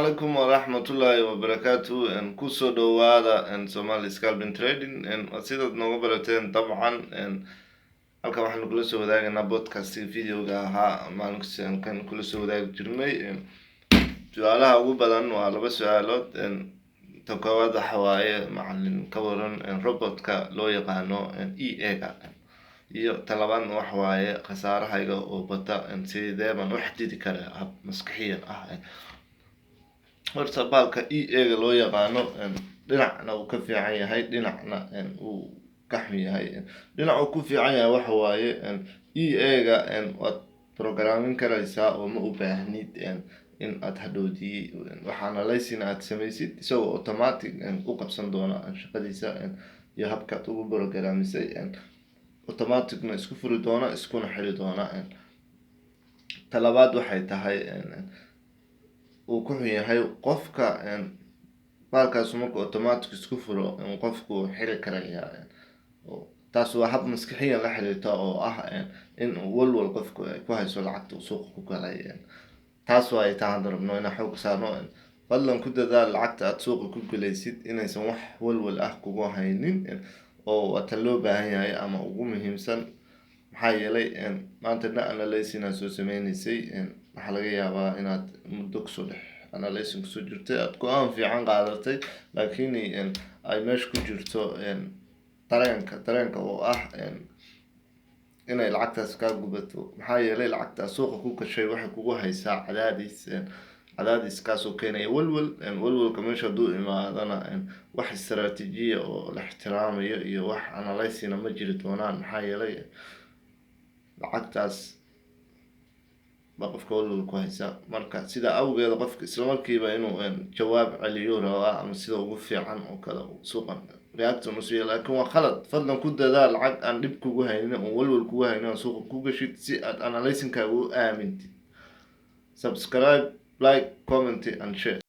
عليكم ورحمة الله وبركاته إن كسو دوادا إن Somali Scalping Trading إن وسيدة نوبلتين طبعا إن halkan waxaanu kula soo wadaagaynaa podcast videoga ahaa maalinkaas kan kula soo wadaagi jirnay su'aalaha ugu badan waa laba su'aalood tan koowaad waxa waaye macallin ka waran robotka loo yaqaano EA-ga iyo talabaadna waxa waaye khasaarahayga oo bata sidee baan u xadidi karaa hab maskaxiyan ah horta baalka EA-ga loo yaqaano dhinacna uu ka fiican yahay dhinacna uu كحمي هاي لنا عقوب في عيا وحواي EA-ga waad programming karaysaa oo ma u baahnid in aad hadhowdii waxaana laysin aad samaysid isagoo automatic u qabsan doona shaqadiisa iyo habka aad ugu programmisay automaticna isku furi doona iskuna xiri doona talabaad waxay tahay uu ku xun yahay qofka baalkaas marka automatic isku furo qofku xiri karayaa taas waa hab maskaxiyan la xiriirta oo ah in walwal qofku ku hayso lacagta suuqa ku galay taas waa ay tahay darabno in xoog saarno fadlan ku dadaal lacagta aad suuqa ku galaysid inaysan wax walwal ah kugu haynin oo wata loo baahan yahay ama ugu muhiimsan maxaa yeelay maanta analysis soo sameeynayay waxa laga yaabaa inaad muddo kusoo dhex analysis kusoo jirtay aad go'aan fiican qaadatay laakiin ay meesha ku jirto dareenka oo ah inay lacagtaas ka gubato maxaa yeelay lacagtaas suuqa ku gashay waxay kugu haysaa cadaadis kaas oo keenaya walwalka meesha duu imaadana wax istaraatiijiya oo la ixtiraamayo iyo wax analysis ma jiri doonaan maxaa yeelay lacagtaas qofka walwal ku haysa marka sida awgeed qofka isla markiiba inuu jawaab celiyo rabaa ama sida ugu fiican oo kale suuqan reaction usii laakiin waa khalad fadlan ku dadaal lacag aan dib kugu haynin oo walwal kugu haynin suuqa ku gashid si aad analysis-kaaga u aamintid subscribe like comment and share